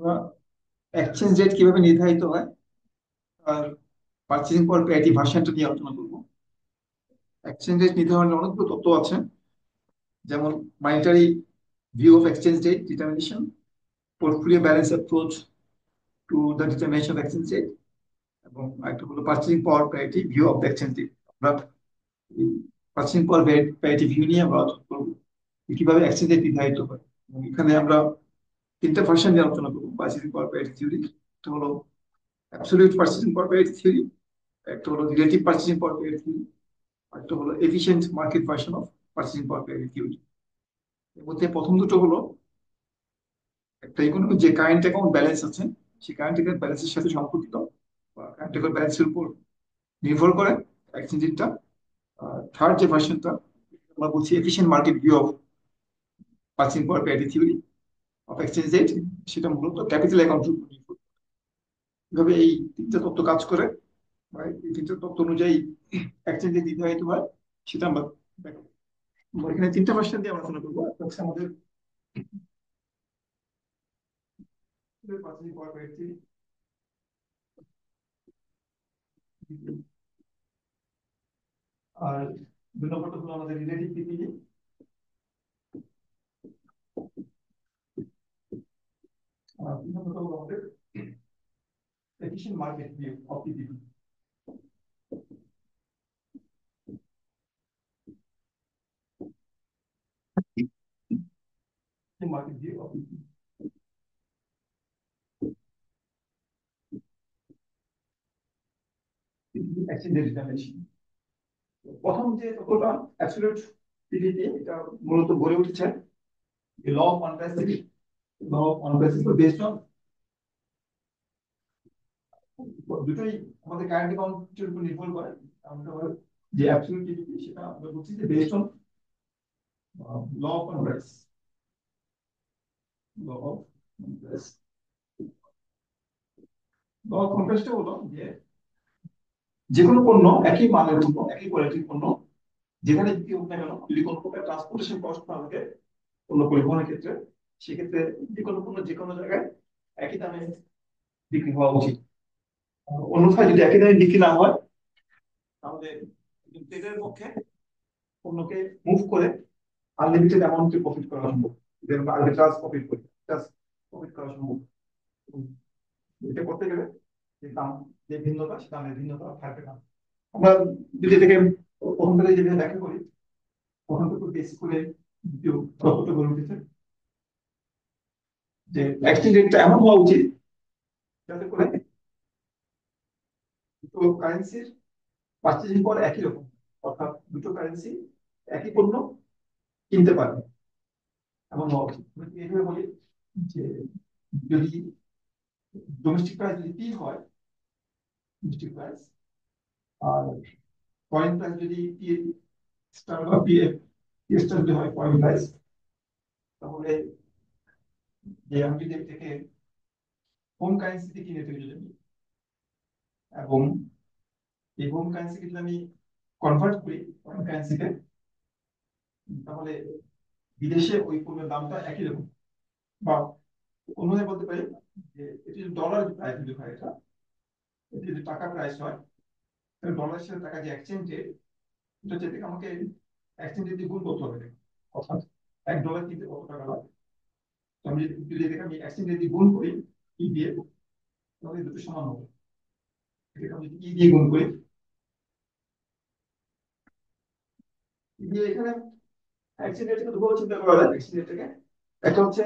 বা exchange rate কিভাবে নির্ধারিত হয় আর পার্চেসিং পাওয়ার প্যারিটি ভার্সনটা নিয়ে আলোচনা করবো। এক্সচেঞ্জ রেট নির্ধারণের অনেকগুলো তত্ত্ব আছে, যেমন monetary view of exchange rate determination, portfolio balance approach to the determination of exchange rate, এবং আরেকটা হলো purchasing power parity view of the exchange rate. আমরা এই পার্চেসিং পাওয়ার প্যারিটি ভিউ নিয়ে আমরা আলোচনা করবো যে কিভাবে এক্সচেঞ্জ রেট নির্ধারিত হয়। এবং এখানে আমরা তিনটা ভার্সন নিয়ে আলোচনা করবো পার্চেসিং পাওয়ার প্যারিটি থিওরি। একটা হলো অ্যাবসলিউট পার্চেসিং পাওয়ার প্যারিটি থিওরি, একটা হলো রিলেটিভ পার্চেসিং পাওয়ার প্যারিটি থিওরি, একটা হলো efficient market version of purchasing power parity theory. এর মধ্যে প্রথম দুটো হলো একটা ইকোনমি যে কারেন্ট অ্যাকাউন্ট ব্যালেন্স আছে সেই কারেন্ট অ্যাকাউন্ট ব্যালেন্সের সাথে সম্পর্কিত বা কারেন্ট অ্যাকাউন্ট ব্যালেন্সের উপর নির্ভর করে এক্সচেঞ্জ রেটটা। থার্ড যে ভার্সনটা আমরা বলছি efficient market view of purchasing power parity theory of exchange rate, সেটা মূলত ক্যাপিটাল অ্যাকাউন্টের উপর নির্ভর করে। কিভাবে এই তিনটা তত্ত্ব কাজ করে বা এই তিনটা তত্ত্ব অনুযায়ী এক্সচেঞ্জ রেট নির্ধারিত হয় সেটা আমরা দেখাবো। আমরা এখানে তিনটা ভার্সন দিয়ে আলোচনা করবো। একটা হচ্ছে আমাদের পার্চেসিং পাওয়ার প্যারিটি, আর দুই নম্বরটা হলো আমাদের রিলেটিভ পিপিডি, আর তিন নম্বরটা হলো আমাদের efficient market view of PPD. Market view of exchange rate. প্রথম যে তত্ত্বটা অ্যাবসলিউট পিপিডি, এটা মূলত গড়ে উঠেছে law of one plus three. Law of one plus three based on দুটোই আমাদের কারেন্ট অ্যাকাউন্টের উপর নির্ভর করে। আমরা যে অ্যাবসলিউট পিপিডি সেটা আমরা বলছি যে based on law of one plus, law of one plus. Law of one প্লাসটা হলো যে যে কোনো পণ্য, একই মানের পণ্য, একই কোয়ালিটির পণ্য যেখানে বিক্রি হোক না কেন, যদি কোনো প্রকার ট্রান্সপোর্টেশন কস্ট না থাকে পণ্য পরিবহনের ক্ষেত্রে, সেক্ষেত্রে যে কোনো পণ্য যে কোনো জায়গায় একই দামে বিক্রি হওয়া উচিত। অন্যথায় যদি একই দামে বিক্রি না হয় তাহলে ট্রেডারের পক্ষে পণ্যকে মুভ করে আনলিমিটেড অ্যামাউন্টে প্রফিট করা সম্ভব, যেরকম আর্বিট্রাজ প্রফিট করি, প্রফিট করা সম্ভব। এটা করতে গেলে যে দাম, যে ভিন্নতা, সে দামের ভিন্নতা থাকবে না। আমরা যদি এটাকে প্রথম থেকে যেভাবে ব্যাখ্যা করি, প্রথম থেকে বেসিক করে দ্বিতীয় তত্ত্বটা গড়ে উঠেছে যে এক্সচেঞ্জ রেটটা এমন হওয়া উচিত যাতে করে দুটো কারেন্সির পার্চেসিং পাওয়ার একই রকম, অর্থাৎ দুটো কারেন্সি একই পণ্য কিনতে পারবে এমন হওয়া উচিত। আমি এইভাবে বলি যে যদি ডোমেস্টিক প্রাইস যদি পি হয়, ডোমেস্টিক প্রাইস, আর ফরেন প্রাইস যদি পি স্টার বা পি এফ স্টার যদি হয় ফরেন প্রাইস, তাহলে যে আমি যদি এটাকে হোম কারেন্সিতে কিনে তৈরি যদি আমি, এবং এই হোম কারেন্সিকে যদি আমি কনভার্ট করি ফরেন কারেন্সিতে, তাহলে বিদেশে ওই পণ্যের দামটা একই রকম। বা অন্যভাবে বলতে পারি যে এটি যদি ডলার প্রাইস যদি হয়, এটি যদি টাকা প্রাইস হয়, তাহলে ডলারের সাথে টাকা যে এক্সচেঞ্জ রেট, এটা যেতে আমাকে এক্সচেঞ্জ রেট দিয়ে গুণ করতে হবে। অর্থাৎ $1 কিনতে কত টাকা লাগে, তো আমি যদি এটাকে আমি এক্সচেঞ্জ রেট দিয়ে গুণ করি ই দিয়ে, তাহলে দুটো সমান হবে। এটাকে আমি যদি ই দিয়ে গুণ করি, ই দিয়ে এখানে এক্সচেঞ্জ রেটকে দুভাবে চিন্তা করা যায়। এক্সচেঞ্জ রেটটাকে একটা হচ্ছে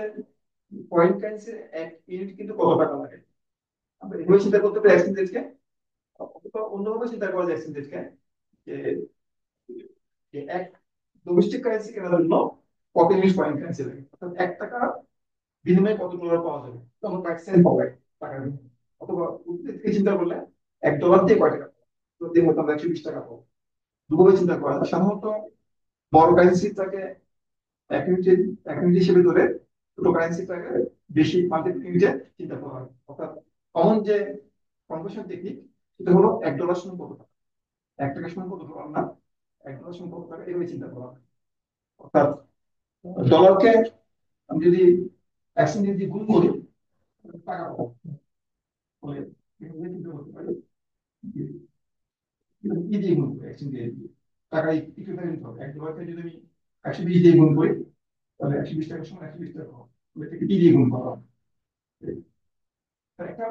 ফরেন কারেন্সির এক ইউনিট কিন্তু কত টাকা লাগে, আমরা এভাবে চিন্তা করতে পারি এক্সচেঞ্জ রেটকে। অথবা অন্যভাবে চিন্তা করা যায় এক্সচেঞ্জ রেটকে যে যে এক ডোমেস্টিক কারেন্সি কেনার জন্য কত ইউনিট ফরেন কারেন্সি লাগে, অর্থাৎ $1 বিনিময়ে কত ডলার পাওয়া যাবে, তো আমরা কয়েক সেন্ট পাবো টাকার বিনিময়ে। অথবা উল্টো দিকে চিন্তা করলে $1 দিয়ে কয় টাকা পাবো, তো দিয়ে মতো আমরা 120 টাকা পাবো। দুভাবে চিন্তা করা যায়। সাধারণত বড় কারেন্সিটাকে এক ইউনিট, এক ইউনিট হিসেবে ধরে ছোট কারেন্সিটাকে বেশি মার্কেট ইউনিটে চিন্তা করা হয়। অর্থাৎ কমন যে কনভার্সন টেকনিক, সেটা হলো $1 সমান কত টাকা, $1 সমান কত ডলার না, $1 সমান কত টাকা, এভাবে চিন্তা করা হয়। অর্থাৎ ডলারকে আমি যদি এক্সচেঞ্জ রেট দিয়ে গুণ করি, টাকা পাবো। ফলে এভাবে চিন্তা করতে পারি যে কি দিয়ে গুণ করি, এক্সচেঞ্জ রেট দিয়ে টাকা ইকুইভ্যালেন্ট হবে। $1 যদি আমি 120 দিয়ে গুণ করি, তাহলে 120 টাকার সময় 120 টাকা হবে। এটাকে কি দিয়ে গুণ করা হবে? একটা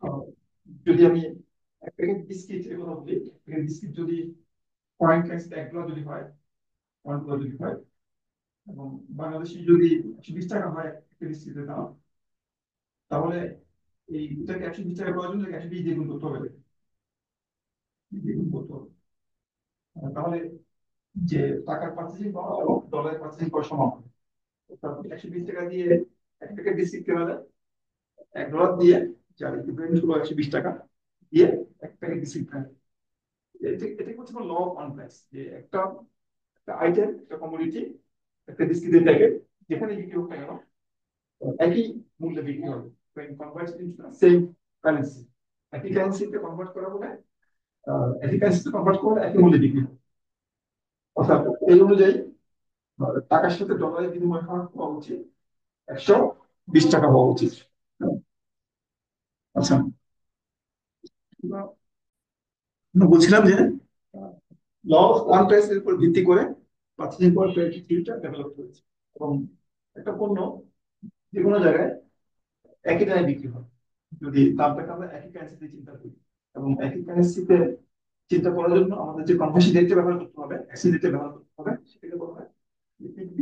আহ, যদি আমি এক প্যাকেট বিস্কিট এর কথা বলি, প্যাকেট বিস্কিট যদি $1 যদি হয়, $1 যদি হয়, এবং বাংলাদেশি যদি 120 টাকা হয় একটা বিস্কিটের দাম, তাহলে এই দুটাকে 120 টাকা পাওয়ার জন্য 120 দিয়ে গুণ করতে হবে, দিয়ে গুণ করতে হবে। তাহলে যে টাকার পার্চেসিং পাওয়া এবং ডলারের পার্চেসিং পাওয়া সমান হবে। অর্থাৎ 120 টাকা দিয়ে এক প্যাকেট বিস্কিট কেনা যায়, $1 দিয়ে, যার ইকুইভ্যালেন্ট হলো 120 টাকা দিয়ে এক প্যাকেট বিস্কিট কেনা যায়। এটা হচ্ছে ল অফ ওয়ান প্রাইস, যে একটা একটা আইটেম, একটা কমোডিটি, একটা বিস্কিটের প্যাকেট যেখানে বিক্রি হোক না কেন একই মূল্যে বিক্রি হবে। কনভার্ট ইনটু সেম কারেন্সি, একই কারেন্সিতে কনভার্ট করা হলে একই কারেন্সিতে কনভার্ট করলে একই মূল্যে বিক্রি হবে। অর্থাৎ এই অনুযায়ী টাকার সাথে ডলারের বিনিময় হওয়া উচিত 120 টাকা হওয়া উচিত। আচ্ছা, বলছিলাম যে ল অফ ওয়ান প্রাইসের উপর ভিত্তি করে পার্চেসিং পাওয়ার প্রায়োরিটি থিওরিটা ডেভেলপ হয়েছে। এবং একটা পণ্য যে কোনো জায়গায় একই দামে বিক্রি হয় যদি দামটাকে আমরা একই কারেন্সিতে চিন্তা করি, এবং একই কারেন্সিতে চিন্তা করার জন্য আমাদের যে কনভার্সন রেটটা ব্যবহার করতে হবে, এক্সচেঞ্জ রেটটা ব্যবহার করতে হবে, সেটাকে বলা হয়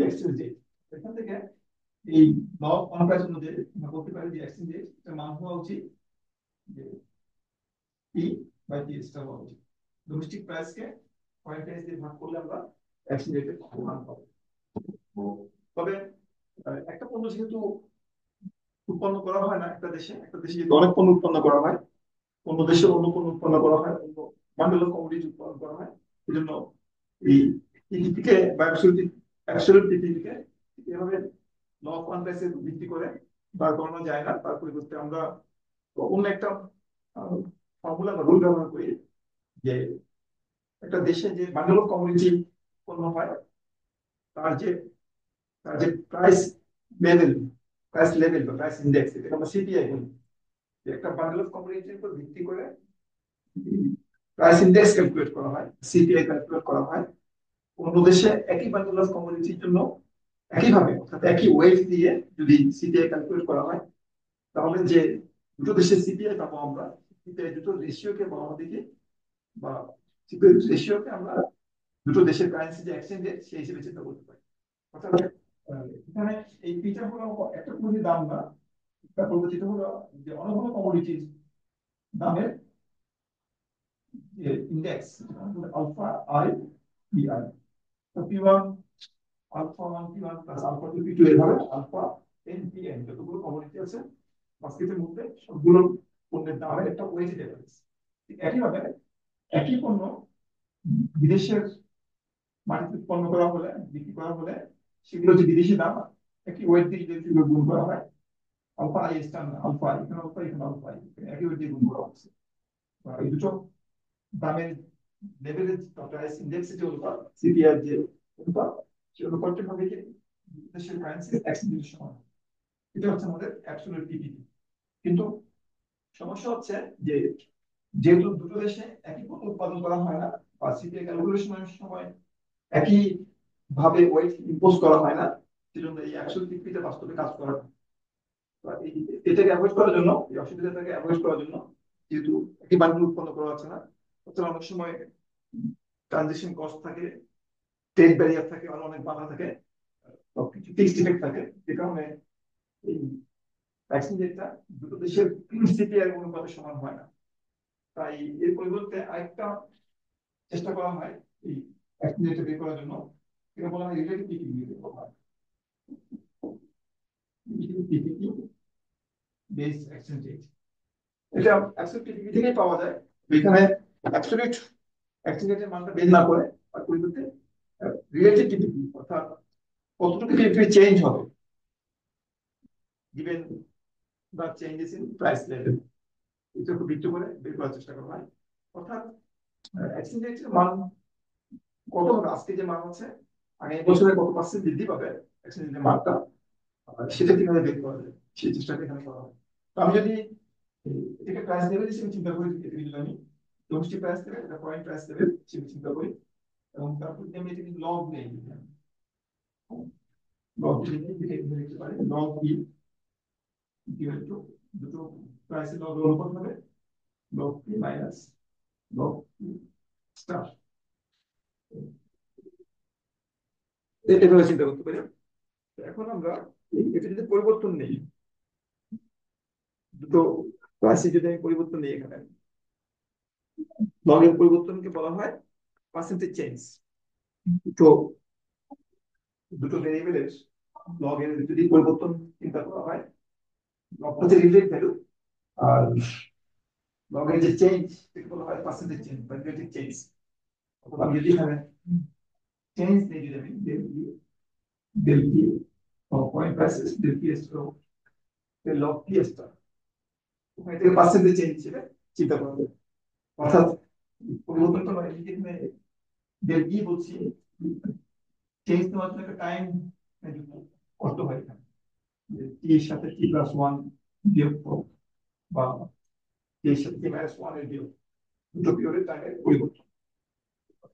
এক্সচেঞ্জ রেট। এখান থেকে এই ল অফ ওয়ান প্রাইস অনুযায়ী আমরা বলতে পারি যে এক্সচেঞ্জ রেট এর মান হওয়া উচিত যে পি বাই টি স্টার হওয়া উচিত। ডোমেস্টিক প্রাইসকে ফরেন প্রাইস দিয়ে ভাগ করলে আমরা এক্সচেঞ্জ রেটের মান পাবো। তবে একটা পণ্য যেহেতু উৎপন্ন করা হয় না একটা দেশে, একটা দেশে যদি অনেক পণ্য উৎপন্ন করা হয়, অন্য দেশে অন্য পণ্য উৎপন্ন করা হয়, অন্য বান্ডেল অফ কমোডিটি উৎপন্ন করা হয়, এই জন্য এই টিটিপিকে বা অ্যাবসলিউট টিটিপিকে এভাবে ল অফ ওয়ান প্রাইসের ভিত্তি করে বার করানো যায় না। তার পরিবর্তে আমরা অন্য একটা ফর্মুলা বা রুল ব্যবহার করি, যে একটা দেশে যে বান্ডেল অফ কমোডিটি উৎপন্ন হয়, তার যে তার যে লেভেল প্রাইস লেভেল বা প্রাইস ইন্ডেক্স, এটাকে আমরা সিপিআই বলি। একটা বান্ডেল অফ কমোডিটির উপর ভিত্তি করে প্রাইস ইন্ডেক্স ক্যালকুলেট করা হয়, সিপিআই ক্যালকুলেট করা হয়। অন্য দেশে একই বান্ডেল অফ কমোডিটির জন্য একইভাবে, অর্থাৎ একই ওয়েট দিয়ে যদি সিপিআই ক্যালকুলেট করা হয়, তাহলে যে দুটো দেশের সিপিআই পাবো আমরা, সিপিআই দুটো রেশিওকে বলা হবে কি, বা সিপিআই রেশিওকে আমরা দুটো দেশের কারেন্সি যে এক্সচেঞ্জ রেট সেই হিসেবে চিন্তা করতে পারি। অর্থাৎ এখানে এই পিটা হলো একটা কোটি দাম না, এটা বলবো যেটা হলো যে অনেকগুলো কমোডিটির দামের যে index, alpha I P I, তো P one alpha one P one plus alpha two P two, এভাবে আলফা এন পি এন যতগুলো কমোডিটি আছে বাস্কেটের মধ্যে সবগুলো পণ্যের দামের একটা ওয়েটেড এভারেজ। একইভাবে একই পণ্য বিদেশের মাটিতে উৎপন্ন করা হলে, বিক্রি করা হলে, সেগুলো যে বিদেশি দাম একই ওয়েট দিয়ে যদি গুণ করা হয়, আলফা আই স্টার না, আলফা আই, এখানে আলফা এখানে আলফা আই, একই ওয়েট দিয়ে গুণ করা হচ্ছে। এই দুটো দামের লেভেলের প্রাইস ইন্ডেক্স যে অনুপাত, সিপিআই যে অনুপাত, সেই অনুপাতটি হবে কি দেশের কারেন্সি এক্সচেঞ্জ সমান। এটা হচ্ছে আমাদের অ্যাবসলিউট টিপিপি। কিন্তু সমস্যা হচ্ছে যে যেহেতু দুটো দেশে একই পণ্য উৎপাদন করা হয় না, বা সিপিআই ক্যালকুলেশনের সময় একই ভাবে ওয়েট ইম্পোজ করা হয় না, সেজন্য এই অ্যাবসলিউট টিপিপিতে বাস্তবে কাজ করা হয়। এটাকে অ্যাভয়েড করার জন্য, এই অসুবিধাটাকে অ্যাভয়েড করার জন্য, যেহেতু একই বান্ডেল উৎপন্ন করা হচ্ছে না, অর্থাৎ অনেক সময় ট্রানজেকশন কস্ট থাকে, ট্রেড ব্যারিয়ার থাকে, আরো অনেক বাধা থাকে, কিছু ফিক্সড ইফেক্ট থাকে, যে কারণে এই ভ্যাকসিন রেটটা দুটো দেশের সিপিআই অনুপাতে সমান হয় না। তাই এর পরিবর্তে আরেকটা চেষ্টা করা হয় এই ভ্যাকসিন রেটটা বের করার জন্য, এটা বলা হয় রিলেটিভ টিপিপি বলা হয়, টিপিপি বেস এক্সচেঞ্জ রেট। এটা অ্যাবসলিউট টিপিপি থেকেই পাওয়া যায়। এখানে অ্যাবসলিউট এক্সচেঞ্জ রেটের মানটা বের না করে, আর পরিবর্তে রিলেটিভ টিপিপি, অর্থাৎ কতটুকু টিপিপি চেঞ্জ হবে given the changes in price level, এটা খুব ভিত্তি করে বের করার চেষ্টা করা হয়। অর্থাৎ এক্সচেঞ্জ রেটের মান কত হবে, আজকে যে মান আছে আগামী বছরে কত পার্সেন্ট বৃদ্ধি পাবে এক্সচেঞ্জ রেটের মানটা, আর সেটা কিভাবে বের করা যায় সেই চেষ্টাটা এখানে করা হয়। তো আমি যদি এটাকে প্রাইস লেভেল হিসেবে চিন্তা করি, এটাকে যদি আমি ডোমেস্টিক প্রাইস লেভেল, এটা ফরেন প্রাইস লেভেল হিসেবে চিন্তা করি, এবং তারপর যদি আমি এটাকে লগ নেই, লগ লিখতে পারি লগ ই ইকুয়াল টু দুটো প্রাইসের লগ অনুপাত হবে log P minus log P star. এভাবে চিন্তা করতে পারি। এখন আমরা এটা যদি পরিবর্তন নেই, দুটো প্রাইসে যদি আমি পরিবর্তন নেই, এখানে লগের পরিবর্তনকে বলা হয় পার্সেন্টেজ চেঞ্জ। দুটো দুটো ভেরিয়েবলের লগের যদি পরিবর্তন চিন্তা করা হয়, লগ হচ্ছে রিলেটিভ ভ্যালু, আর লগের যে চেঞ্জ সেটা বলা হয় পার্সেন্টেজ চেঞ্জ বা রিলেটিভ চেঞ্জ। অথবা আমি যদি এখানে চেঞ্জ নেই, যদি আমি del p point prices del p log p star, এটাকে পার্সেন্টেজ চেঞ্জ হিসেবে চিন্তা করা যায়। অর্থাৎ পরিবর্তনটা নয়, এখানে del p বলছি, চেঞ্জ নেওয়ার জন্য একটা টাইম কষ্ট হয় এখানে, টি এর সাথে টি প্লাস ওয়ান বিয়োগ বা টি এর সাথে টি মাইনাস ওয়ান এর বিয়োগ, দুটো পিরিয়ডের টাইমের পরিবর্তন।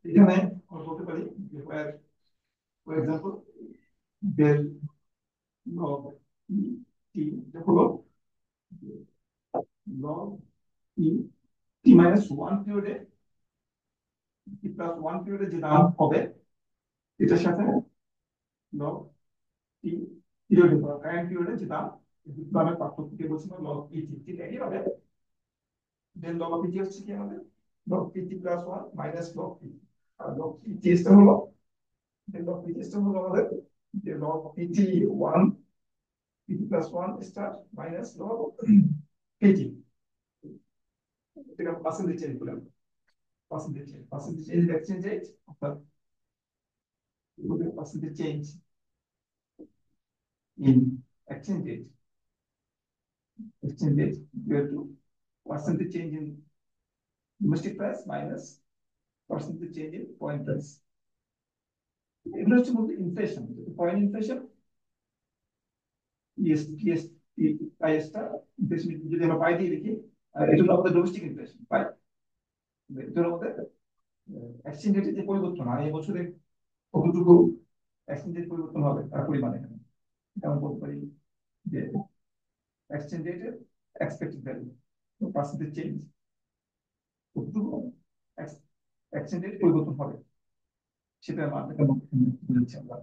এখানে আমরা বলতে পারি যে ফর এক্সাম্পল del log টি হলো log টি টি মাইনাস ওয়ান পিরিয়ডে, টি প্লাস ওয়ান পিরিয়ডে যে দাম হবে এটার সাথে লগ টি পিরিয়ডে বা কারেন্ট পিরিয়ডে যে দাম, দামের পার্থক্যকে বলছিলাম লগ পিটি। ঠিক একইভাবে দেন লগ পিটি হচ্ছে কি আমাদের log PT plus one minus log P, আর লগ পিটি টা হলো, দেন লগ পিটি টা হলো আমাদের যে log PT one, PT plus one star minus log PT. এটা পার্সেন্টেজ চেঞ্জ করলাম, পার্সেন্টেজ চেঞ্জ এক্সচেঞ্জ রেট, অর্থাৎ percentage change in exchange rate, exchange rate equal to percentage change in domestic price minus percentage change in foreign price. এগুলো হচ্ছে মূলত inflation, foreign inflation ES TS আইএসটা inflation যদি আমরা পাই দিয়ে লিখি, আর এটা হলো আমাদের ডোমেস্টিক ইনফ্লেশন পাই, এটা হলো আমাদের এক্সচেঞ্জ রেটের যে পরিবর্তন, আর এই বছরে কতটুকু এক্সচেঞ্জ রেট পরিবর্তন হবে তার পরিমাণ এখানে আমরা বলতে পারি যে এক্সচেঞ্জ রেটের এক্সপেক্টেড ভ্যালু পার্সেন্টেজ চেঞ্জ, কতটুকু এক্সচেঞ্জ রেট পরিবর্তন হবে সেটা আপনাকে বুঝাচ্ছি আমরা।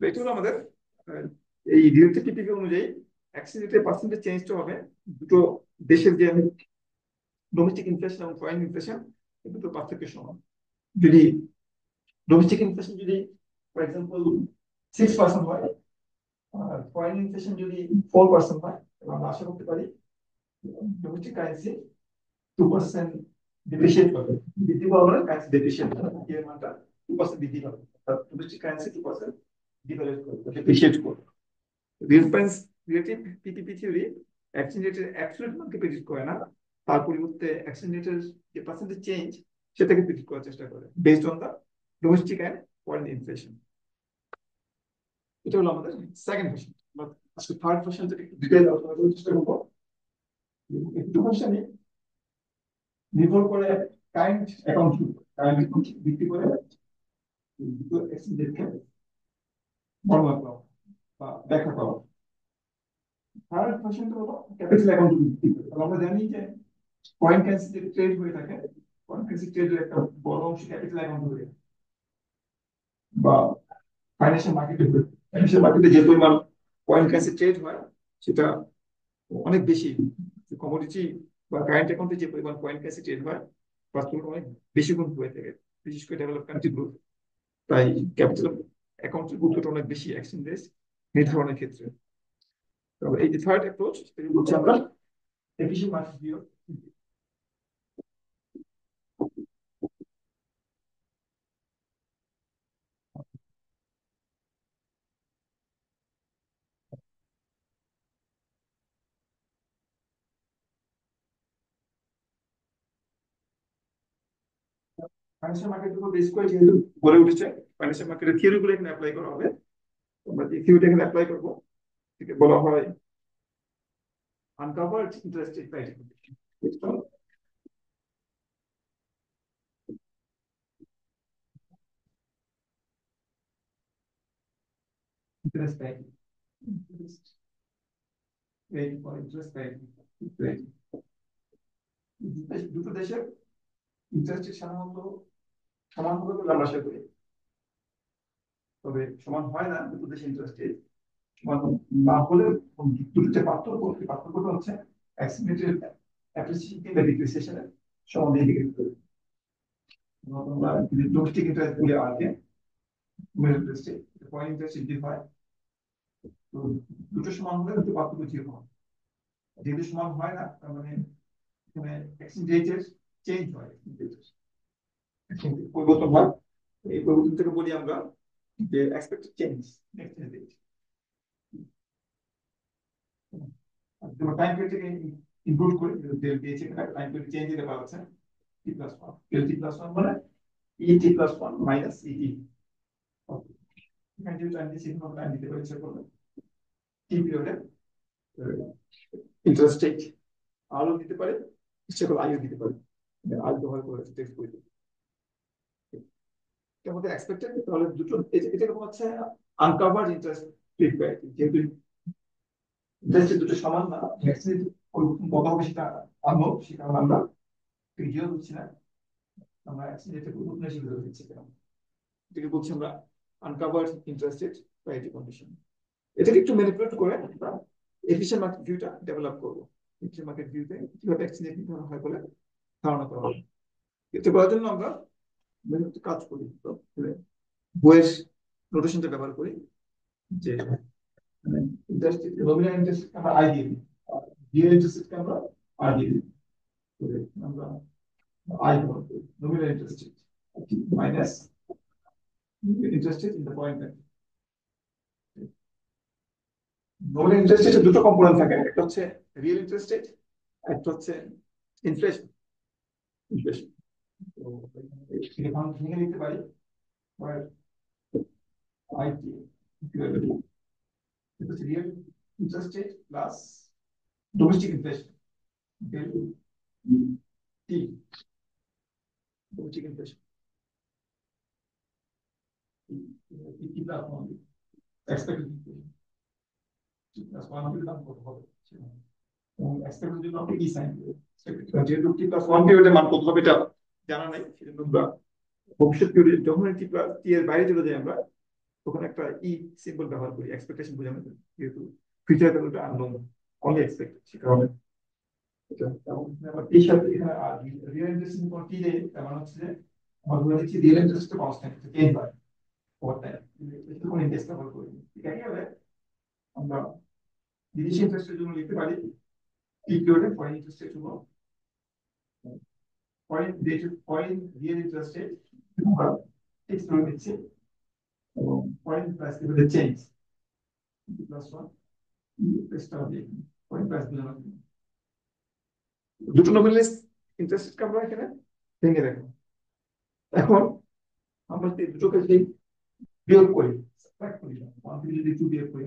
এটা হলো আমাদের এই রিলেটিভ অনুযায়ী এক্সচেঞ্জ রেটের পার্সেন্টেজ চেঞ্জটা হবে দুটো দেশের যে ডোমেস্টিক ইনফ্লেশন এবং ফরেন ইনফ্লেশন, এই দুটো পার্থক্যের সমান। যদি ডোমেস্টিক ইনফ্লেশন যদি ফর এক্সাম্পল 6% হয়, আর ফরেন ইনফ্লেশন যদি 4% হয়, আমরা আশা করতে পারি ডোমেস্টিক কারেন্সি 2% ডিপ্রিশিয়েট হবে, বৃদ্ধি পাওয়া মানে কারেন্সি ডিপ্রিশিয়েট হবে, এর মানটা 2% বৃদ্ধি পাবে, অর্থাৎ ডোমেস্টিক কারেন্সি 2% ডিভ্যালুয়েট করবে, ডিপ্রিশিয়েট করবে। রিলেটিভ পিপিপি থিওরি এক্সচেঞ্জ রেটের অ্যাবসলিউট মানকে প্রেডিক্ট করে না, তার পরিবর্তে এক্সচেঞ্জ রেটের যে পার্সেন্টেজ চেঞ্জ সেটাকে প্রেডিক্ট করার চেষ্টা করে based on the domestic and foreign inflation. এটা হলো আমাদের সেকেন্ড কোশ্চেন। আজকে থার্ড কোশ্চেনটাকে একটু ডিটেইল আলোচনা করার চেষ্টা করবো। একটু কোশ্চেনে নির্ভর করে কারেন্ট অ্যাকাউন্ট, কারেন্ট অ্যাকাউন্ট ভিত্তি করে দুটো এক্সচেঞ্জ রেটকে বর্ণনা করা বা ব্যাখ্যা করা। থার্ড কোশ্চেনটা হলো ক্যাপিটাল অ্যাকাউন্ট ভিত্তি করে। আমরা জানি যে ফরেন কারেন্সি যে ট্রেড হয়ে থাকে, ফরেন কারেন্সি ট্রেডের একটা বড় অংশ ক্যাপিটাল অ্যাকাউন্ট হয়ে, বা ফাইন্যান্সিয়াল মার্কেটে হয়ে, ফাইন্যান্সিয়াল মার্কেটে যে পরিমাণ ফরেন কারেন্সি ট্রেড হয় সেটা অনেক বেশি, কমোডিটি বা কারেন্ট অ্যাকাউন্টে যে পরিমাণ ফরেন কারেন্সি ট্রেড হয় তার তুলনায় অনেক বেশি গুণ হয়ে থাকে, বিশেষ করে ডেভেলপ কান্ট্রি গুলো। তাই ক্যাপিটাল অ্যাকাউন্টের গুরুত্বটা অনেক বেশি এক্সচেঞ্জ রেট নির্ধারণের ক্ষেত্রে। তবে এই যে থার্ড অ্যাপ্রোচ, এটা হচ্ছে আমরা এফিশিয়েন্ট মার্কেট ভিউ। ফাইন্যান্সিয়াল মার্কেটের উপর বেস করে যেহেতু গড়ে উঠেছে, ফাইন্যান্সিয়াল মার্কেটের থিওরি গুলো এখানে অ্যাপ্লাই করা হবে। আমরা যে থিওরিটা এখানে অ্যাপ্লাই করবো এটাকে বলা হয় uncovered interest rate price condition. Interest rate, interest rate for interest rate, দুটো দেশের ইন্টারেস্ট রেট সাধারণত সমান হবে বলে আমরা আশা করি, তবে সমান হয় না। দুটো দেশের ইন্টারেস্ট রেট সমান না হলে দুটো যে পার্থক্য, সেই পার্থক্যটা হচ্ছে অ্যাক্সিলারেটেড অ্যাপ্রিসিয়েশন কিংবা ডিপ্রিসিয়েশনের সমানুপাতিক হবে। আমরা যদি ডোমেস্টিক ইন্টারেস্ট বলে আগে interest rate, foreign interest rate হয়, তো দুটো সমান হলে দুটো পার্থক্য জিরো হয়। যেহেতু সমান হয় না, তার মানে এখানে এক্সচেঞ্জ রেটের চেঞ্জ হয়, পরিবর্তন হয়। এই পরিবর্তনটাকে বলি আমরা যে এক্সপেক্টেড চেঞ্জ এক্সচেঞ্জ রেট। তোমরা টাইম পিরিয়ডটাকে ইনক্লুড করে দিয়েছে, টাইম পিরিয়ড চেঞ্জ দিতে পারছে টি প্লাস ওয়ান, টি প্লাস ওয়ান মানে ই টি প্লাস ওয়ান মাইনাস ইটি। এখানে যে টাইম দিয়েছি এখানে টাইম দিতে পারি, ইচ্ছা করবে টি পিরিয়ডে ইন্টারেস্ট রেট আরও দিতে পারে, ইচ্ছা করলে আইও দিতে পারে, আর ব্যবহার করে টেক্সট করে দিতে আমাদের এক্সপেক্টেড। তাহলে দুটো এটা হচ্ছে আনকভার্ড ইন্টারেস্ট রেট প্যারিটি, যেহেতু ইন্টারেস্ট দুটো সমান না, ম্যাক্সিমাম কত হবে সেটা আনবো, সে কারণে আমরা ভিডিও দিচ্ছি না, আমরা অ্যাক্সিডেন্টের পরিবর্তন হিসেবে ধরে দিচ্ছি। এটাকে বলছি আমরা uncovered interest rate parity condition. এটাকে একটু ম্যানিপুলেট করে আমরা এফিশিয়েন্ট মার্কেট ভিউটা ডেভেলপ করবো। এফিশিয়েন্ট মার্কেট ভিউতে কিভাবে এক্সচেঞ্জ নিতে হয় বলে ধারণা করা হবে। এটা করার জন্য আমরা কাজ করি, তো বইয়ের নোটেশনটা ব্যবহার করি, যে ইন্টারেস্ট নমিনাল ইন্টারেস্ট আমরা আই দিয়ে দিই, রিয়েল ইন্টারেস্টকে আমরা আর দিয়ে দিই। আমরা আই ব্যবহার করি, nominal interest minus interest in the point. Nominal interest রেটে দুটো কম্পোনেন্ট থাকে, একটা হচ্ছে রিয়েল ইন্টারেস্ট রেট, একটা হচ্ছে ইনফ্লেশন। ইনফ্লেশন তো এখানে ভেঙে নিতে পারি i t real interest rate plus domestic inflation del t, domestic inflation t plus one expected inflation t plus one হবে, দাম কত হবে এবং এক্সপেক্টেড জন্য আমরা ই সাইন দেব। যেহেতু টি প্লাস ওয়ান পিরিয়ডের মান কত হবে এটা জানা নাই, সেজন্য আমরা ভবিষ্যৎ পিরিয়ডে যখন টি প্লাস টি এর বাইরে চলে যাই আমরা তখন একটা ই সিম্বল ব্যবহার করি এক্সপেকটেশন বোঝানোর জন্য, যেহেতু ফিউচার ভ্যালুটা আননোন, অনলি এক্সপেক্টেড, সে কারণে এটা এবং আমরা এই সাথে এখানে আর রিয়েল ইন্টারেস্ট কোন টি দেই, তার মানে হচ্ছে যে আমরা ধরে নিচ্ছি রিয়েল ইন্টারেস্ট কনস্ট্যান্ট চেঞ্জ হয় ওভার টাইম, এটা কোন ইন্টারেস্ট ব্যবহার করি। ঠিক আছে, আমরা বিদেশি ইন্টারেস্টের জন্য লিখতে পারি টি পিরিয়ডে ফরেন ইন্টারেস্টের জন্য ফরেন রিয়েল ইন্টারেস্ট রেট আমরা ফিক্স করে দিচ্ছি এবং ফরেন প্রাইস লেভেলে চেঞ্জ প্লাস ওয়ান প্রেসটা হবে ফরেন প্রাইস বোঝানোর জন্য। দুটো নমিনাল ইন্টারেস্ট রেটকে আমরা এখানে ভেঙে রাখবো। এখন আমরা যদি দুটোকে যদি বিয়োগ করি, সাবট্রাক্ট করি, ওয়ান থেকে যদি টু বিয়োগ করি,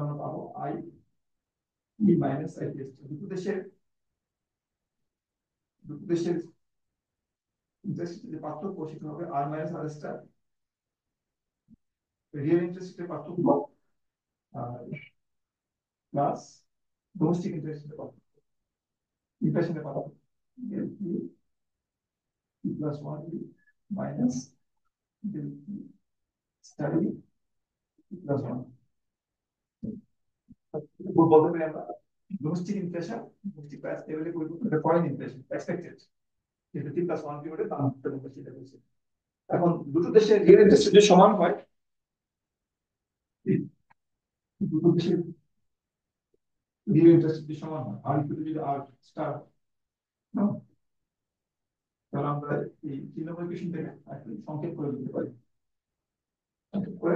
আমরা পাবো i e minus i plus two. দুটো দেশের ইন্টারেস্ট যে পার্থক্য সেটা হবে r minus r star, real ইন্টারেস্টের পার্থক্য প্লাস ডোমেস্টিক ইন্টারেস্টের পার্থক্য, ইনফ্লেশনের পার্থক্য plus one minus star plus one. বলতে পারি আমরা ডোমেস্টিক ইনফ্লেশন ডোমেস্টিক প্রাইস লেভেলে পরিবর্তন, ফরেন ইনফ্লেশন এক্সপেক্টেড, যেটা টি প্লাস ওয়ান পিরিয়ডে দাম সেটা বলছে। এখন দুটো দেশের রিয়েল ইন্টারেস্ট যদি সমান হয়, দুটো দেশের রিয়েল ইন্টারেস্ট যদি সমান হয়, আর যদি আর স্টার, তাহলে আমরা এই চিহ্ন পরিবেশন থেকে সংকেত করে দিতে পারি, করে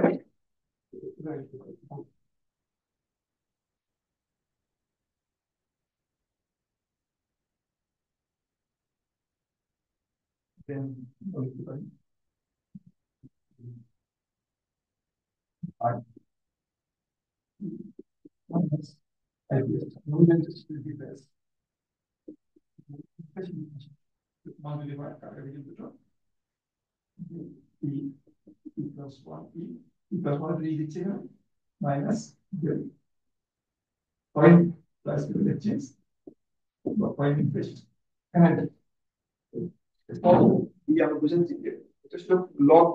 দেন লিখতে পারি আর minus IPS movement difference multiply কাটাকাটি দুটো e plus 1 e plus 1 3 দিচ্ছে না মাইনাস পয়েন্ট প্লাস দিচ্ছে বা পয়েন্ট ইনফ্লেশন হ্যাঁ এই আমরা বুঝেছি যে এটা ছিল লগ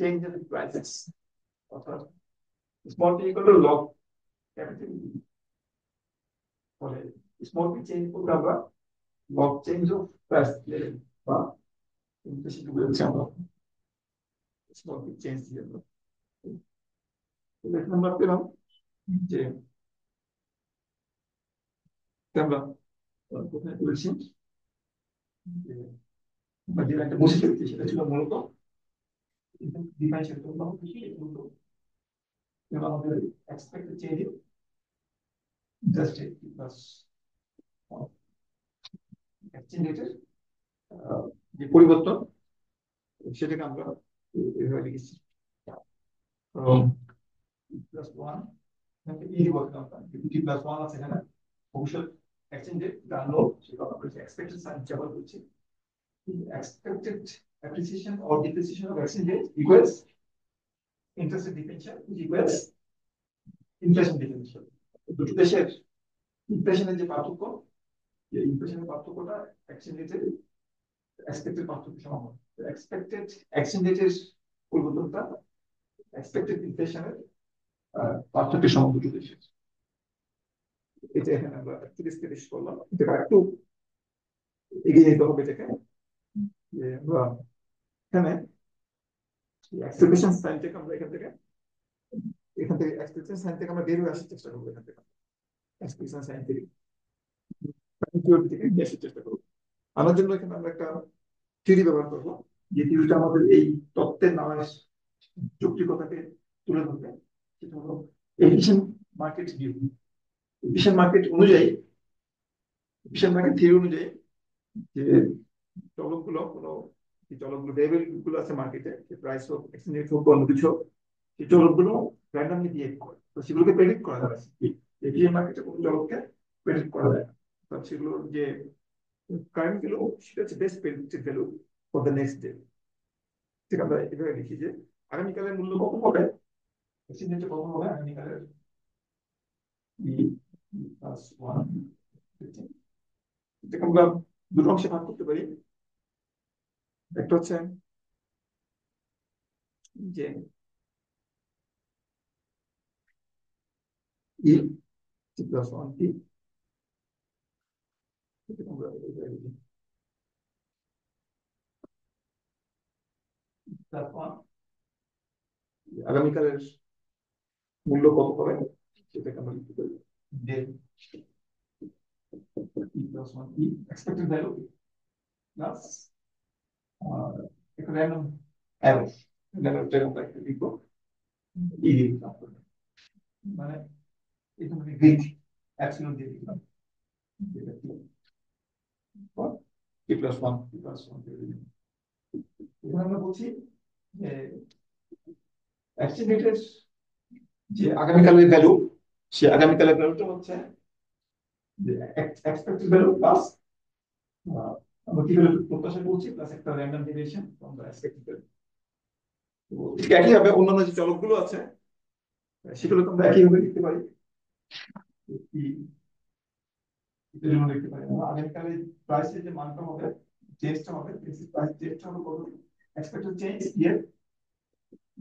চেঞ্জ ইন প্রাইসেস অর্থাৎ small T equal to log capital ফলে স্মল টি চেঞ্জ করলে আমরা লগ চেঞ্জ অফ প্রাইস বা ইনফ্লেশন বলছি আমরা স্মল টি চেঞ্জ দিয়ে আমরা এখানে আমরা পেলাম যে আমরা কোথায় বলেছি যে বা যে একটা বসে ফেলছি সেটা ছিল মূলত ডিফারেন্সিয়াল করলাম কি মূলত আমাদের expected change just plus exchange রেটের যে পরিবর্তন সেটাকে আমরা এভাবে লিখেছি প্লাস ওয়ান এই বলতাম টি প্লাস ওয়ান আছে এখানে ভবিষ্যৎ এক্সচেঞ্জ রেট জানলো সেটা আমরা বলছি এক্সপেক্টেড সাইন যেমন বলছি expected appreciation or depreciation of exchange rate equals interest rate differential which equals inflation differential দুটো দেশের ইনফ্লেশনের যে পার্থক্য এই ইনফ্লেশনের পার্থক্যটা এক্সচেঞ্জ রেটের এক্সপেক্টেড পার্থক্য সমান এক্সপেক্টেড এক্সচেঞ্জ রেটের পরিবর্তনটা এক্সপেক্টেড ইনফ্লেশনের পার্থক্য সমান দুটো দেশের এটা এখানে আমরা তিরিশ করলাম এটা একটু এগিয়ে নিতে হবে এটাকে যে আমরা এখানে এক্সপেকটেশন সাইন থেকে আমরা এখান থেকে এক্সপেকটেশন সাইন থেকে আমরা বের হয়ে আসার চেষ্টা করবো এখান থেকে এক্সপেকটেশন সাইন থেকে আসার চেষ্টা করবো আনার জন্য এখানে আমরা একটা থিওরি ব্যবহার করবো যে থিওরিটা আমাদের এই তত্ত্বের নামের যৌক্তিকতাকে তুলে ধরবে সেটা হলো efficient market view efficient market অনুযায়ী এফিশিয়েন্ট মার্কেট থিওরি অনুযায়ী যে চলকগুলো কোনো চলকগুলো ভেরিয়েবল গুলো আছে মার্কেটে প্রাইস হোক এক্সচেঞ্জ রেট হোক অন্য কিছু সেই চলকগুলো র্যান্ডমলি বিহেভ করে তো সেগুলোকে প্রেডিক্ট করা যাবে এফিশিয়েন্ট মার্কেটে কোনো চলককে প্রেডিক্ট করা যায় না সেগুলোর যে কারেন্ট ভ্যালু সেটা হচ্ছে best predicted value for the next day ঠিক আমরা এভাবে লিখি যে আগামীকালের মূল্য কত হবে এক্সচেঞ্জ রেট কত হবে আগামীকালের +1 এটাকে আমরা দুটো অংশে ভাগ করতে পারি একটা হচ্ছে যে ই প্লাস 1 টি আগামীকালের মূল্য কত হবে সেটাকে আমরা লিখতে পারি ডেল ই প্লাস 1 ই এক্সপেক্টেড ভ্যালু প্লাস একটা র্যান্ডম এরর র্যান্ডমটা আমরা লিখবো ই মানে এখানে গ্রিড অ্যাপসিলন দিয়ে দিলাম টি প্লাস 1 টি প্লাস 1 এখানে আমরা বলছি যে এক্সচেঞ্জ রেটের যে আগামীকালের ভ্যালু সে আগামীকালের ভ্যালুটা হচ্ছে যে এক্সপেক্টেড ভ্যালু প্লাস আমরা কি ভ্যালু প্রত্যাশা করছি প্লাস একটা random variation from the expected value ঠিক একইভাবে অন্যান্য যে চলকগুলো আছে সেগুলো তোমরা একইভাবে লিখতে পারি লিখতে পারি আগামীকালের প্রাইসের যে মানটা হবে চেঞ্জটা হবে প্রাইস চেঞ্জটা হবে কত এক্সপেক্টেড চেঞ্জ ইয়ার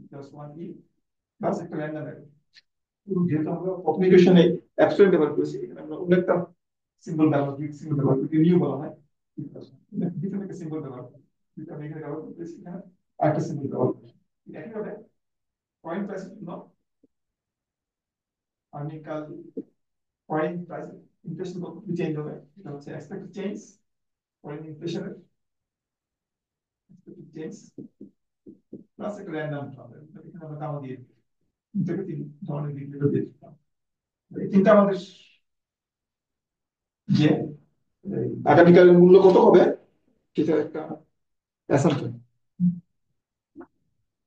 প্লাস 1 ই প্লাস একটা র্যান্ডম ভ্যালু যেহেতু আমরা কমিউনিকেশনে অ্যাবস্ট্রাক্ট ব্যবহার করেছি এখানে আমরা অনেকটা সিম্বল ব্যবহার করি নিউ বলা হয় different একটা সিম্বল ব্যবহার করি যেটা আমি এখানে ব্যবহার করতেছি এখানে আরেকটা সিম্বল ব্যবহার করি একইভাবে পয়েন্ট প্রাইসের জন্য আগামীকাল পয়েন্ট প্রাইস ইনফ্লেশন কত চেঞ্জ হবে এটা হচ্ছে এক্সপেক্টেড চেঞ্জ পয়েন্ট ইনফ্লেশনের এক্সপেক্টেড চেঞ্জ প্লাস একটা র্যান্ডম হবে এখানে আমরা কামা দিয়ে এটাকে তিন ধরনের বিক্রিয়া দিয়ে দিলাম এই তিনটা আমাদের যে আগামীকালের মূল্য কত হবে সেটা একটা অ্যাসাম্পশন।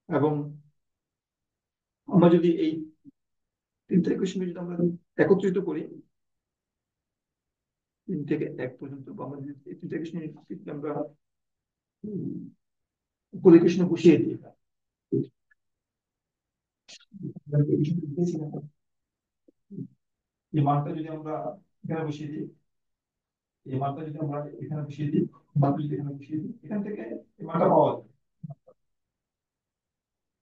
এবং আমরা যদি এই তিনটা ইকুয়েশন যদি আমরা একত্রিত করি 3 থেকে 1 পর্যন্ত, বা আমরা যদি এই তিনটা ইকুয়েশন আমরা উপর ইকুয়েশনে বসিয়ে দিই, এই মানটা যদি আমরা এখানে বসিয়ে দিই, এই মানটা যদি আমরা এখানে বসিয়ে দিই, মানটা যদি এখানে বসিয়ে দিই, এখান থেকে এই মানটা পাওয়া যায়।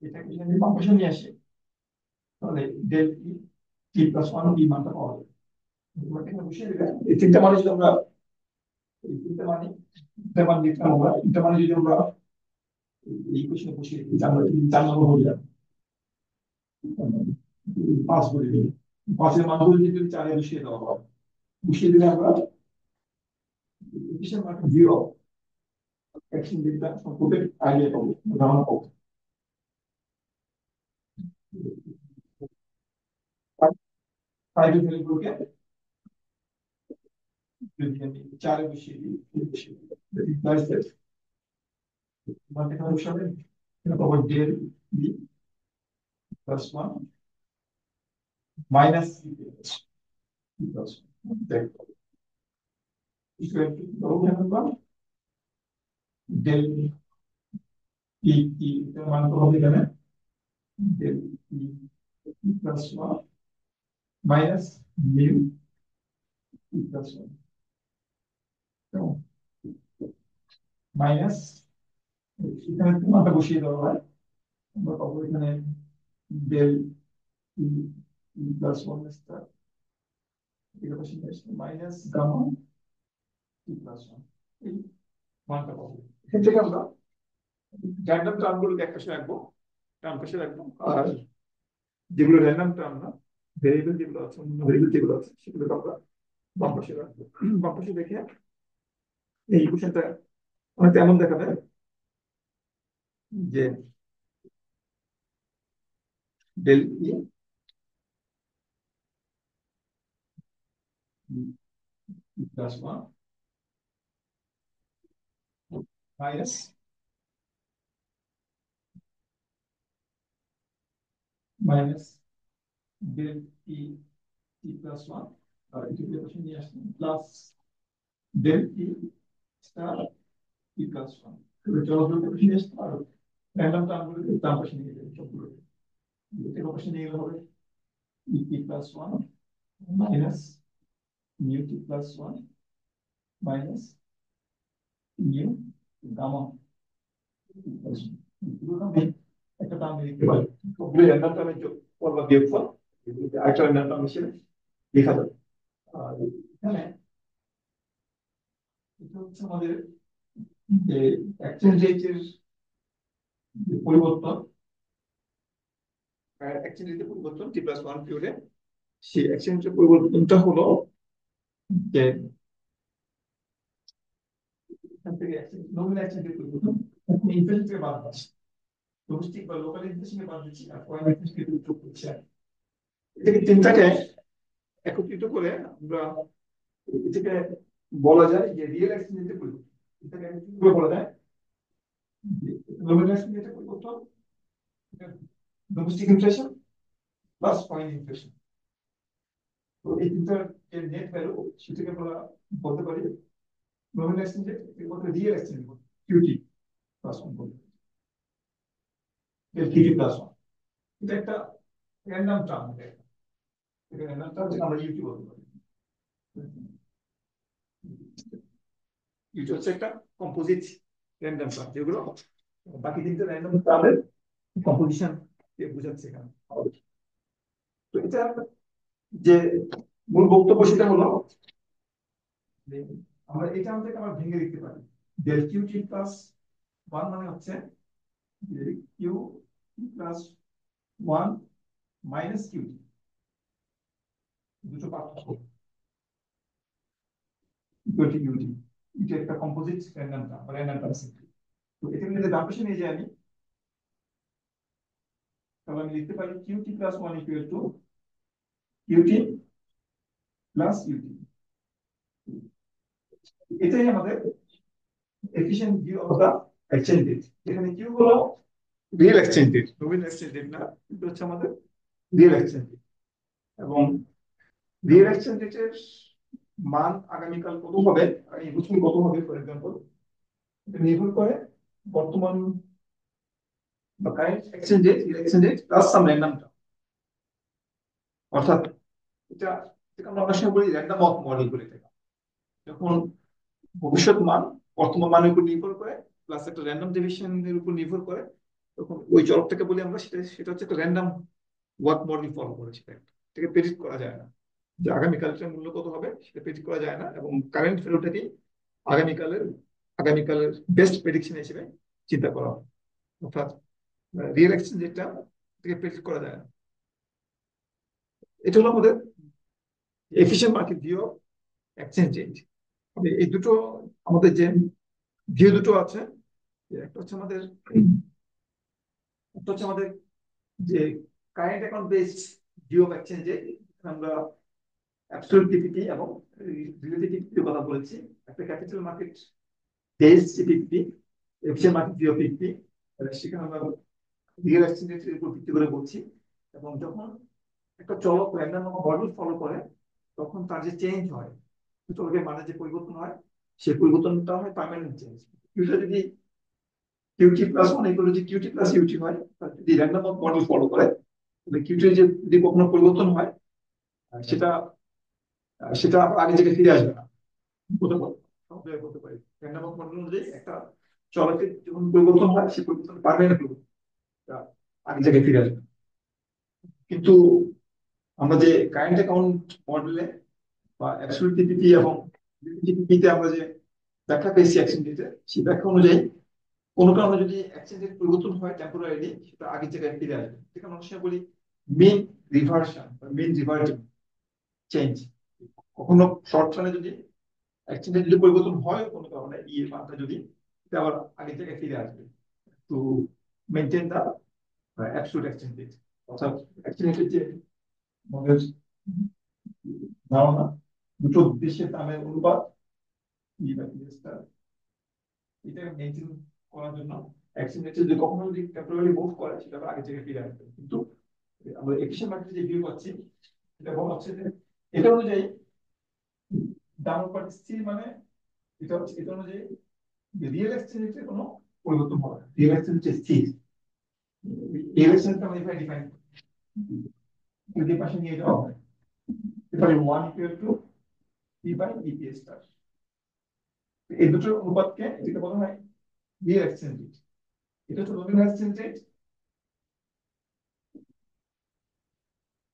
এটাকে যদি আমি বাম পাশে নিয়ে আসি, তাহলে ডেল ই টি প্লাস ওয়ান এই মানটা পাওয়া যায়। এখানে বসিয়ে দিলে এই তিনটা মানে যদি আমরা এই তিনটা মান লিখলাম, আমরা তিনটা মানে যদি আমরা এই ইকুয়েশনে বসিয়ে দিই, আমরা 4 নম্বর হয়ে যাবে, 5 করে দিই। 5-এর মানগুলো যদি 4-এ বসিয়ে দেওয়া হয়, বসিয়ে দিলে আমরা ইকুয়েশন মান 0 অ্যাকশন ডেটা সম্পর্কে আইডিয়া পাবো, ধারণা পাবো। ফাইভ ভ্যালুগুলোকে যদি আমি 4-এ বসিয়ে দিই, প্লাস মান এখানে বসাবে, এটা পাবো ডেল ই প্লাস 1 মাইনাস প্লাস দেখো ইকুয়াল টু ডেল ই ই এর মান কত হবে এখানে, ডেল ই প্লাস 1 মাইনাস মিউ ই প্লাস 1 মাইনাস, এখানে মানটা বসিয়ে দেওয়া হয়, আমরা পাবো এখানে ডেল ই প্লাস 1 স্টার এটা বসিয়ে মাইনাস গামা ই প্লাস 1 এই মানটা পাবো। এখান থেকে আমরা র্যান্ডম টার্মগুলোকে একপাশে রাখবো, ডান পাশে রাখবো, আর যেগুলো র্যান্ডম টার্ম না, ভেরিয়েবল যেগুলো আছে, অন্য ভেরিয়েবল যেগুলো আছে সেগুলোকে আমরা বাম পাশে রাখবো। বাম পাশে দেখে এই ইকুয়েশনটা অনেকটা এমন দেখাবে যে ডেল ই প্লাস 1 মাইনাস মাইনাস ডেল ই ই প্লাস 1, আর এটিকে পাশে নিয়ে আসলাম প্লাস ডেল ই স্টার ই প্লাস 1। চলকে পাশে নিয়ে আসতে পারো, র্যান্ডম টার্মগুলোকে ডান পাশে নিয়ে যাবে সবগুলোকে, এটাকে পাশে নিয়ে গেলে হবে E plus 1 minus mu T plus 1 minus mu gamma plus 1। একটা টার্ম লিখতে পারি, সবগুলো র্যান্ডম টার্মের যোগফল বা বিয়োগফল, এগুলোকে আরেকটা র্যান্ডম টার্ম হিসেবে লেখা যাবে। আর এখানে এটা হচ্ছে আমাদের যে এক্সচেঞ্জ রেটের পরিবর্তন, এক্সচেঞ্জ রেটের পরিবর্তন টি প্লাস 1 পিরিয়ডে, সেই এক্সচেঞ্জ রেটের পরিবর্তনটা হলো যে এখান থেকে নমিনাল এক্সচেঞ্জ রেট পরিবর্তন, এখন ইনফ্লেশন থেকে বাদ দিচ্ছি, ডোমেস্টিক বা লোকাল ইনফ্লেশনকে বাদ দিচ্ছি, আর ফরেন ইনফ্লেশনকে যোগ করছি। এটাকে তিনটাকে একত্রিত করে আমরা এটাকে বলা যায় যে রিয়েল এক্সচেঞ্জ রেটের পরিবর্তন। এটাকে কিভাবে বলা যায়, নমিনাল এক্সচেঞ্জ রেটের পরিবর্তন, domestic inflation plus foreign inflation. তো এই তিনটার যে নেট ভ্যালু সেটাকে আমরা বলতে পারি নমিনাল এক্সচেঞ্জ রেট, বলতে real exchange rate cutie plus 1 বলতে পারি, কিউটি প্লাস 1। এটা একটা র্যান্ডম টার্ম, এটা র্যান্ডম টার্ম যেটা আমরা ইউটি বলতে পারি। ইউটি হচ্ছে একটা কম্পোজিট র্যান্ডম টার্ম, যেগুলো বাকি তিনটা র্যান্ডম টার্মের কম্পোজিশন বোঝাচ্ছে এখানে। তো এটা যে মূল বক্তব্য সেটা হলো যে আমরা এটা আমাদেরকে আমরা ভেঙে দিতে পারি, ডেল কিউটি প্লাস 1 মানে হচ্ছে কিউ প্লাস 1 মাইনাস কিউটি, দুটো পার্থক্য ইকুয়াল টু কিউটি। এটা একটা কম্পোজিট র্যান্ডম টার্ম বা র্যান্ডম টার্ম সিম্পলি। তো এটাকে যদি ডান পাশে নিয়ে যাই আমি, তাহলে আমি লিখতে পারি q t plus 1 equal to q t plus u t. এটাই আমাদের efficient view of the exchange rate, যেখানে কিউ হলো real exchange rate, nominal exchange rate না, কিন্তু হচ্ছে আমাদের রিয়েল এক্সচেঞ্জ রেট। এবং রিয়েল এক্সচেঞ্জ রেটের মান আগামীকাল কত হবে, এই বছর কত হবে, ফর এক্সাম্পল, এটা নির্ভর করে বর্তমান বা current exchange rate, real exchange rate plus some random term. অর্থাৎ এটা, এটাকে আমরা অনেক সময় বলি র্যান্ডম অফ মডেল বলে থাকি। যখন ভবিষ্যৎ মান বর্তমান মানের উপর নির্ভর করে প্লাস একটা র্যান্ডম ডেভিয়েশনের উপর নির্ভর করে, তখন ওই চলকটাকে বলি আমরা, সেটা সেটা হচ্ছে একটা র্যান্ডম ওয়ার্ক মডেল ফলো করে, সেটা এটাকে প্রেডিক্ট করা যায় না, যে আগামীকালটার মূল্য কত হবে সেটা প্রেডিক্ট করা যায় না। এবং কারেন্ট ভ্যালুটাকেই আগামীকালের আগামীকালের বেস্ট প্রেডিকশন হিসেবে চিন্তা করা হয়। অর্থাৎ রিয়েল এক্সচেঞ্জ রেটটা থেকে প্রেডিক্ট করা যায় না। এটা হলো আমাদের efficient market view of exchange rate. এই দুটো আমাদের যে ভিউ দুটো আছে, একটা হচ্ছে আমাদের, একটা হচ্ছে আমাদের যে current account based view of exchange rate, আমরা অ্যাবসলিউট টিপিপি এবং রিলেটিভ টিপিপির কথা বলেছি। একটা capital market based TPP, efficient market view of TPP, সেখানে আমরা রিয়েল এক্সচেঞ্জ রেটের উপর ভিত্তি করে বলছি। এবং যখন একটা চলক র্যান্ডম মডেল ফলো করে, তখন তার যে চেঞ্জ হয়, চলকের মানে যে পরিবর্তন হয়, সেই পরিবর্তনটা হয় পার্মানেন্ট চেঞ্জ। ইউজুয়ালি যদি কিউটি প্লাস ওয়ান এগুলো যে কিউটি প্লাস ইউটি হয়, তার যদি র্যান্ডম মডেল ফলো করে, তাহলে কিউটি যে যদি কখনো পরিবর্তন হয়, সেটা সেটা আগে থেকে ফিরে আসবে না, বলতে পারি, বলতে পারি র্যান্ডম মডেল অনুযায়ী একটা চলকের যখন পরিবর্তন হয়, সেই পরিবর্তন পার্মানেন্ট আগে থেকে ফিরে আসবে। কিন্তু আমরা যে কারেন্ট অ্যাকাউন্ট মডেলে বা অ্যাবসলিউট টিপিপি এবং টিপিপিতে আমরা যে ব্যাখ্যা পেয়েছি এক্সচেঞ্জ রেটের, সেই ব্যাখ্যা অনুযায়ী কোনো কারণে যদি এক্সচেঞ্জ রেট পরিবর্তন হয় টেম্পোরারিলি, সেটা আগের জায়গায় ফিরে আসবে। যেটা আমরা সময় বলি মিন রিভার্সন বা মিন রিভার্টিং চেঞ্জ। কখনো শর্ট রানে যদি এক্সচেঞ্জ রেট যদি পরিবর্তন হয় কোনো কারণে, ই এর মানটা যদি, এটা আবার আগের জায়গায় ফিরে আসবে to maintain the absolute exchange rate. অর্থাৎ এক্সচেঞ্জ রেটের যে আমাদের ধারণা, দুটো দেশের দামের অনুপাত, এটা মেনটেন করার জন্য এক্সচেঞ্জ রেট যদি কখনো যদি টেম্পোরারি মুভ করে, সেটা আবার আগে থেকে ফিরে আসবে। কিন্তু আমরা এফিশিয়েন্ট মার্কেটে যে ভিউ পাচ্ছি, এটা বলা হচ্ছে যে এটা অনুযায়ী দাম অনুপাত স্থির, মানে এটা হচ্ছে এটা অনুযায়ী যে রিয়েল এক্সচেঞ্জ রেটে কোনো পরিবর্তন হবে না, রিয়েল এক্সচেঞ্জ রেট স্থির। রিয়েল এক্সচেঞ্জ আমরা এভাবে ডিফাইন করি, যদি পাশে নিয়ে যাওয়া হয়, এবারে 1 equal to p by EP star. এই দুটোর অনুপাতকে যেটা বলা হয় রিয়েল এক্সচেঞ্জ রেট। এটা হচ্ছে নমিনাল এক্সচেঞ্জ রেট,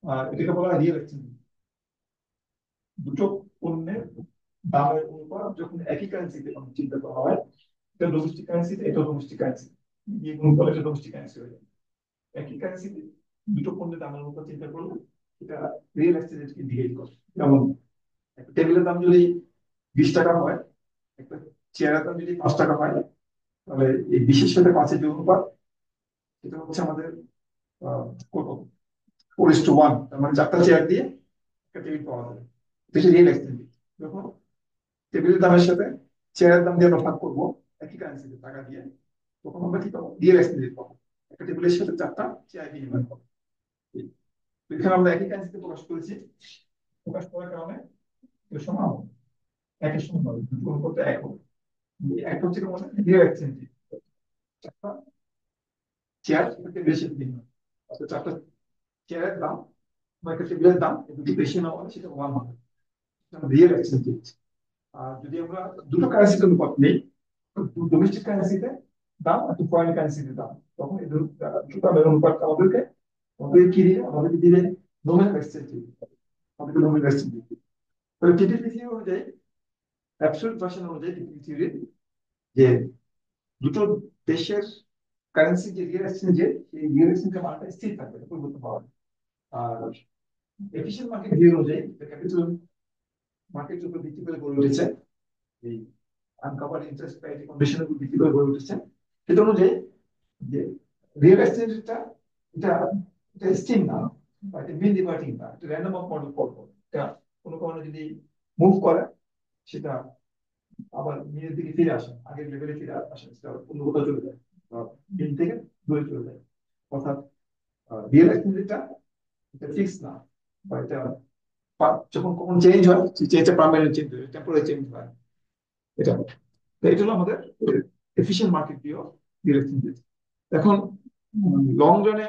আর এটাকে বলা হয় রিয়েল এক্সচেঞ্জ রেট। দুটো পণ্যের দামের অনুপাত যখন একই কারেন্সিতে চিন্তা করা হয়, এটা ডোমেস্টিক কারেন্সিতে, এটা ডোমেস্টিক কারেন্সি, দিয়ে গুণ করলে এটা ডোমেস্টিক কারেন্সি হয়ে যায়। একই কারেন্সিতে দুটো পণ্যের দামের অনুপাত চিন্তা করলে এটা রিয়েল এক্সচেঞ্জ রেটকে ডিভাইড করে। যেমন একটা টেবিলের দাম যদি 20 টাকা হয়, একটা চেয়ারের দাম যদি 5 টাকা হয়, তাহলে এই বিশের সাথে 5-এর যে অনুপাত, সেটা হচ্ছে আমাদের কত, 4:1। তার মানে 4টা চেয়ার দিয়ে একটা টেবিল পাওয়া যাবে। এটা রিয়েল এক্সচেঞ্জ রেট। যখন টেবিলের দামের সাথে চেয়ারের দাম দিয়ে আমরা ভাগ করবো একই কারেন্সিতে টাকা দিয়ে, তখন আমরা কি পাবো, রিয়েল এক্সচেঞ্জ রেট পাবো। একটা টেবিলের সাথে 4টা চেয়ার বিনিময় পাবো। এখানে আমরা একই কারেন্সিতে প্রকাশ করেছি, প্রকাশ করার কারণে সমান হবে, একই সমান হবে, গুণ করতে এক হবে। এক হচ্ছে রিয়েল এক্সচেঞ্জ রেট, 4টা চেয়ার টেবিলের সাথে বিনিময়, অর্থাৎ 4টা চেয়ারের দাম বা একটা টেবিলের দাম যদি বেশি না হয়, সেটা 1 হবে, রিয়েল এক্সচেঞ্জ রেট। আর যদি আমরা দুটো কারেন্সিতে অনুপাত নেই, ডোমেস্টিক কারেন্সিতে দাম আর ফরেন কারেন্সিতে দাম, তখন এই দুটো দামের অনুপাত আমাদেরকে, আমাদের কি দিলে, আমাদেরকে দিলে নমিনাল এক্সচেঞ্জ রেট, আমাদেরকে নমিনাল এক্সচেঞ্জ রেট। তাহলে টিটিপি থিওরি অনুযায়ী, অ্যাবসলিউট ভার্সন অনুযায়ী টিটিপি থিওরি, যে দুটো দেশের কারেন্সি যে রিয়েল এক্সচেঞ্জ রেট, সেই রিয়েল এক্সচেঞ্জের মানটা স্থির থাকবে, পরিবর্তন হবে। আর এফিশিয়েন্ট মার্কেট ভিউ অনুযায়ী, ক্যাপিটাল মার্কেটের উপর ভিত্তি করে গড়ে উঠেছে, এই আনকভার্ড ইন্টারেস্ট প্যারিটি কন্ডিশনের উপর ভিত্তি করে গড়ে উঠেছে। সেটা অনুযায়ী যে রিয়েল এস্টেটটা, এটা এটা স্টিম না, বা এটা মিন রিভার্টিং না, এটা র্যান্ডম অফ মডেল ফলো করে। এটা কোনো কারণে যদি মুভ করে, সেটা আবার নিজের দিকে ফিরে আসে, আগের লেভেলে ফিরে আসে, সেটা অন্য কোথাও চলে যায় বা দিন থেকে দূরে চলে যায়। অর্থাৎ রিয়েল অ্যাক্টিভিটিটা এটা ফিক্স না, বা এটা যখন কখন চেঞ্জ হয়, চেঞ্জটা পার্মানেন্ট চেঞ্জ হয়, টেম্পোরারি চেঞ্জ হয়। এটা তো এটা হলো আমাদের efficient market view of real activity. এখন লং রানে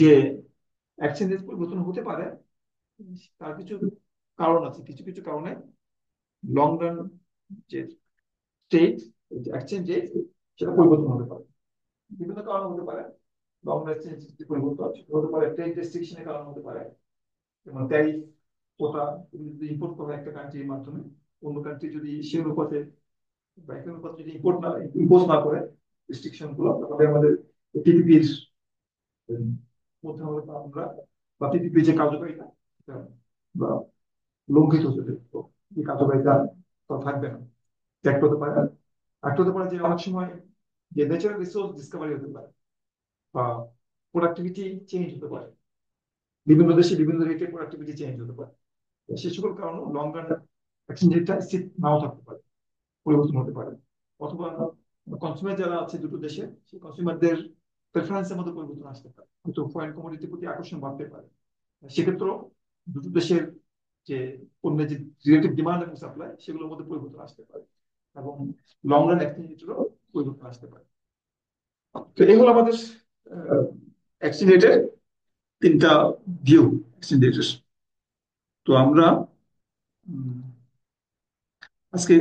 যে এক্সচেঞ্জ রেট পরিবর্তন হতে পারে, তার কিছু কারণ আছে। কিছু কিছু কারণে লং রান যে স্টেট, এক্সচেঞ্জ রেট, সেটা পরিবর্তন হতে পারে। বিভিন্ন কারণ হতে পারে। লং রান এক্সচেঞ্জ রেট পরিবর্তন হতে পারে, ট্রেড রেস্ট্রিকশনের কারণ হতে পারে, যেমন ট্যারিফ, কোটা, যদি ইম্পোর্ট করা একটা কান্ট্রির মাধ্যমে, অন্য কান্ট্রি যদি সে অনুপাতে বা একই অনুপাতে যদি ইম্পোর্ট না ইম্পোজ না করে রেস্ট্রিকশন গুলো, তাহলে আমাদের টিপিপির মধ্যে আমরা বা টিপিপি যে কার্যকারিতা সেটা বা লঙ্ঘিত হতে পারে। তো এই কার্যকারিতা তো থাকবে না, ত্যাগ করতে পারে। আর হতে পারে যে অনেক সময় যে ন্যাচারাল রিসোর্স ডিসকভারি হতে পারে, বা প্রোডাক্টিভিটি চেঞ্জ হতে পারে, বিভিন্ন দেশে বিভিন্ন রেটে প্রোডাক্টিভিটি চেঞ্জ হতে পারে। সে সকল কারণে লং রান এক্সচেঞ্জ রেটটা স্থির নাও থাকতে পারে, পরিবর্তন হতে পারে। অথবা কনজিউমার যারা আছে দুটো দেশে, সেই কনজিউমারদের প্রেফারেন্সের মধ্যে পরিবর্তন আসতে পারে, হয়তো ফরেন কমোডিটির প্রতি আকর্ষণ বাড়তে পারে। সেক্ষেত্রেও দুটো দেশের যে পণ্যের যে রিলেটিভ ডিমান্ড এবং সাপ্লাই, সেগুলোর মধ্যে পরিবর্তন আসতে পারে, এবং লং রান এক্সচেঞ্জ রেটেরও পরিবর্তন আসতে পারে। তো এই হলো আমাদের এক্সচেঞ্জ রেটের তিনটা ভিউ এক্সচেঞ্জ রেটের। তো আমরা আজকে